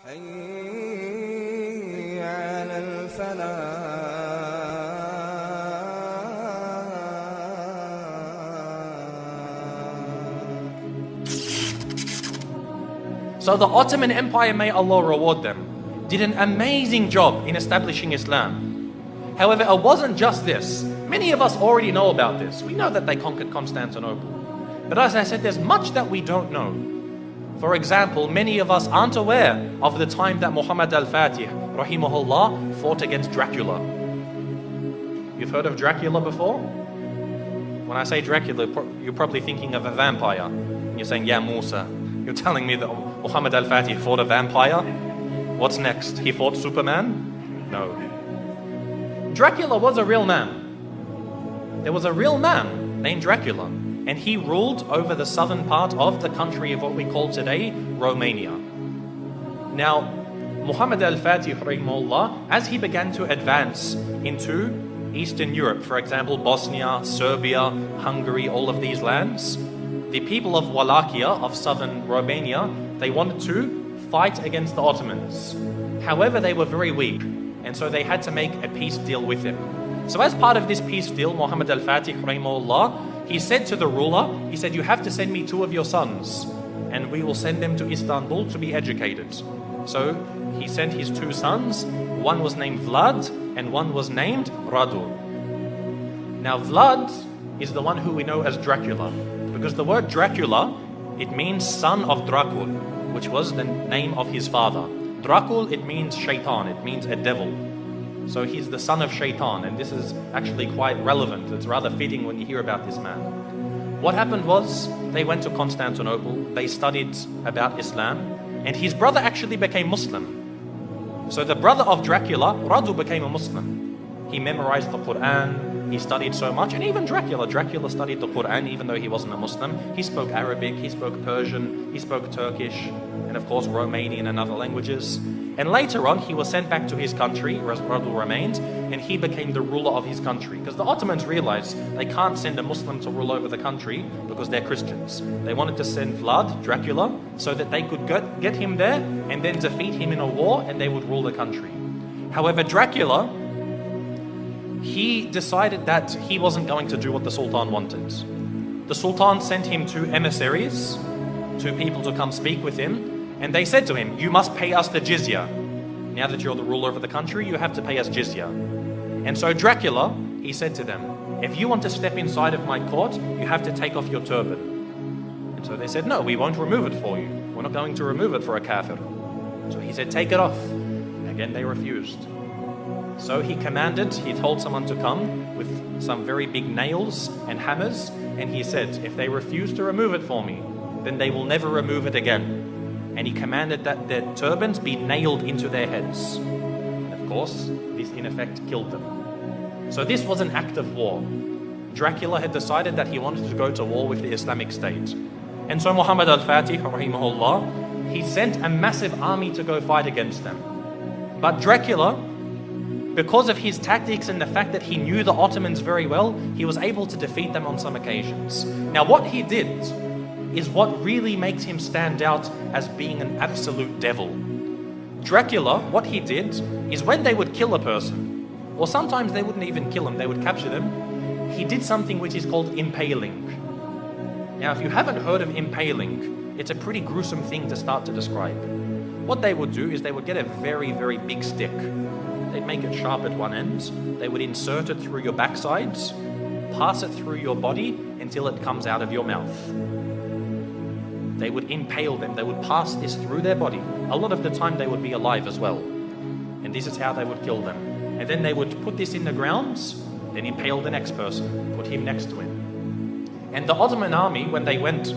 حي على الفلاح. So the Ottoman Empire, may Allah reward them, did an amazing job in establishing Islam. However, it wasn't just this. Many of us already know about this. We know that they conquered Constantinople. But as I said, there's much that we don't know. For example, many of us aren't aware of the time that Muhammad al-Fatih, rahimahullah, fought against Dracula. You've heard of Dracula before? When I say Dracula, you're probably thinking of a vampire. And you're saying, yeah, Musa. You're telling me that Muhammad al-Fatih fought a vampire? What's next? He fought Superman? No. Dracula was a real man. There was a real man named Dracula, and he ruled over the southern part of the country of what we call today Romania. Now, Muhammad al-Fatih, rahimahullah, as he began to advance into Eastern Europe, for example, Bosnia, Serbia, Hungary, all of these lands, the people of Wallachia, of southern Romania, they wanted to fight against the Ottomans. However, they were very weak, and so they had to make a peace deal with him. So as part of this peace deal, Muhammad al-Fatih, rahimahullah, he said to the ruler, he said, you have to send me 2 of your sons, and we will send them to Istanbul to be educated. So he sent his 2 sons. One was named Vlad, and one was named Radu. Now Vlad is the one who we know as Dracula, because the word Dracula, it means son of Drakul, which was the name of his father. Drakul, it means shaitan, it means a devil. So he's the son of shaitan, and this is actually quite relevant. It's rather fitting when you hear about this man. What happened was, they went to Constantinople, they studied about Islam, and his brother actually became Muslim. So the brother of Dracula, Radu, became a Muslim. He memorized the Quran, he studied so much, and even Dracula studied the Quran even though he wasn't a Muslim. He spoke Arabic, he spoke Persian, he spoke Turkish, and of course Romanian and other languages. And later on, he was sent back to his country, Radu remained, and he became the ruler of his country. Because the Ottomans realized they can't send a Muslim to rule over the country because they're Christians. They wanted to send Vlad, Dracula, so that they could get him there and then defeat him in a war, and they would rule the country. However, Dracula, he decided that he wasn't going to do what the Sultan wanted. The Sultan sent him 2 emissaries, 2 people to come speak with him, and they said to him, you must pay us the jizya. Now that you're the ruler of the country, you have to pay us jizya. And so Dracula, he said to them, if you want to step inside of my court, you have to take off your turban. And so they said, no, we won't remove it for you. We're not going to remove it for a kafir. So he said, take it off. Again, they refused. So he told someone to come with some very big nails and hammers, and he said, if they refuse to remove it for me, then they will never remove it again. And he commanded that their turbans be nailed into their heads. And of course, this in effect killed them. So this was an act of war. Dracula had decided that he wanted to go to war with the Islamic State. And so Muhammad al-Fatih, rahimahullah, he sent a massive army to go fight against them. But Dracula, because of his tactics and the fact that he knew the Ottomans very well, he was able to defeat them on some occasions. Now what he did is what really makes him stand out as being an absolute devil. Dracula, what he did is when they would kill a person, or sometimes they wouldn't even kill them, they would capture them, he did something which is called impaling. Now if you haven't heard of impaling, it's a pretty gruesome thing to start to describe. What they would do is they would get a very, very big stick. They'd make it sharp at one end, they would insert it through your backsides, pass it through your body until it comes out of your mouth. They would impale them, they would pass this through their body. A lot of the time they would be alive as well. And this is how they would kill them. And then they would put this in the ground, then impale the next person, put him next to him. And the Ottoman army, when they went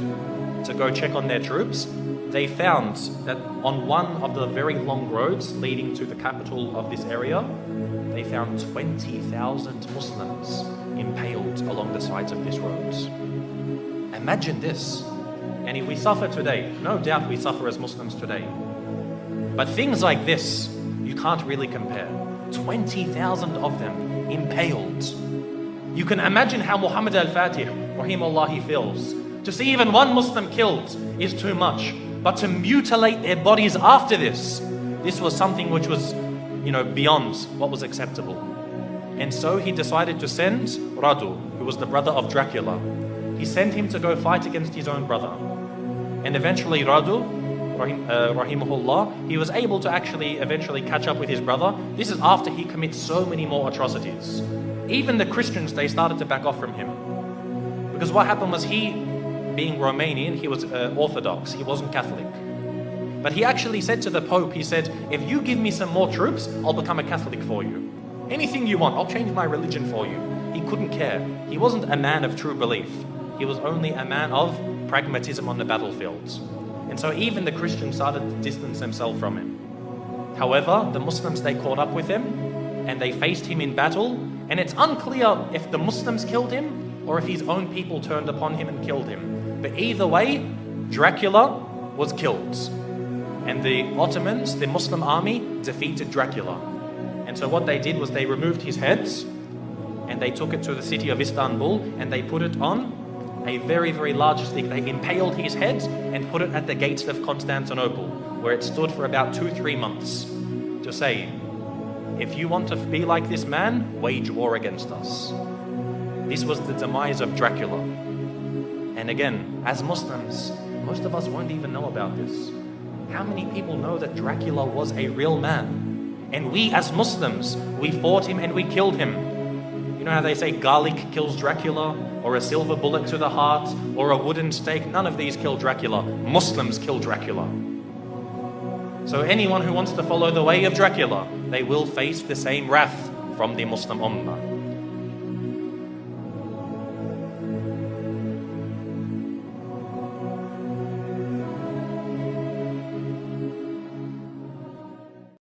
to go check on their troops, they found that on one of the very long roads leading to the capital of this area, they found 20,000 Muslims impaled along the sides of this road. Imagine this. And if we suffer today, no doubt we suffer as Muslims today. But things like this, you can't really compare. 20,000 of them impaled. You can imagine how Muhammad al-Fatih, rahimahullah, he feels. To see even one Muslim killed is too much. But to mutilate their bodies after this, This was something which was, beyond what was acceptable. And so he decided to send Radu, who was the brother of Drakula. He sent him to go fight against his own brother. And eventually Radu, rahimahullah, he was able to actually eventually catch up with his brother. This is after he commits so many more atrocities. Even the Christians, they started to back off from him. Because what happened was he, being Romanian, he was Orthodox, he wasn't Catholic. But he actually said to the Pope, he said, if you give me some more troops, I'll become a Catholic for you. Anything you want, I'll change my religion for you. He couldn't care. He wasn't a man of true belief. He was only a man of pragmatism on the battlefields. And so even the Christians started to distance themselves from him. However, the Muslims, they caught up with him and they faced him in battle. And it's unclear if the Muslims killed him or if his own people turned upon him and killed him. But either way, Drakula was killed. And the Ottomans, the Muslim army, defeated Drakula. And so what they did was they removed his heads and they took it to the city of Istanbul and they put it on a very, very large stick. They impaled his head and put it at the gates of Constantinople, where it stood for about 2-3 months, to say, if you want to be like this man, wage war against us. This was the demise of Drakula. And again, as Muslims, most of us won't even know about this. How many people know that Drakula was a real man? And we as Muslims, we fought him and we killed him. You know how they say garlic kills Drakula, or a silver bullet to the heart, or a wooden stake? None of these kill Drakula. Muslims kill Drakula. So anyone who wants to follow the way of Drakula, they will face the same wrath from the Muslim Ummah.